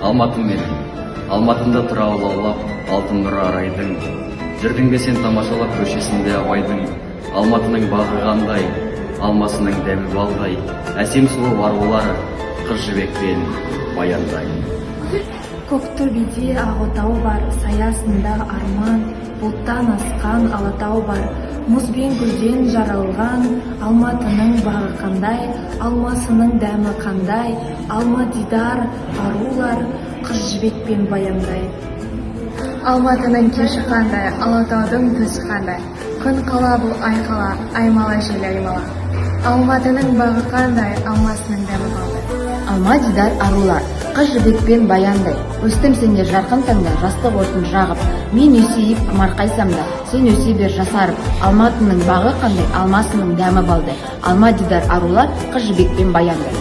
Алматым менің, Алматымда тұра лаулап, алтын нұры арайдың. Жүрдің бе сен тамашалап көшесінде Абайдың. Алматының бағы қандай, алмасының дәмі балдай, әсем сұлу арулары, қыз жібекпен баяндай. Көктөбеде Ағотау бар, саясында арман, бұлттан асқан Алатау бар. Мұзбен гүлден жаралған, Алматының бағы қандай, алмасының дәмі қандай, алма дидар арулар, қыз жібекпен баяндай. Алматының кеші қандай, Алатаудың түсі қандай, күн қала бұл айқала, аймала жел аймала. Алматының бағы қандай, алмасының дәмі балдай. Алма дидар арулар, қыз жібекпен баяндай. Өстім сендер жарқын таңда, жастық отын жағып. Мен өсейіп марқайсам да, сен өсе бер жасарып. Алматының бағы қандай, алмасының дәмі балдай. Алма дидар арулар, қыз жібекпен баяндай.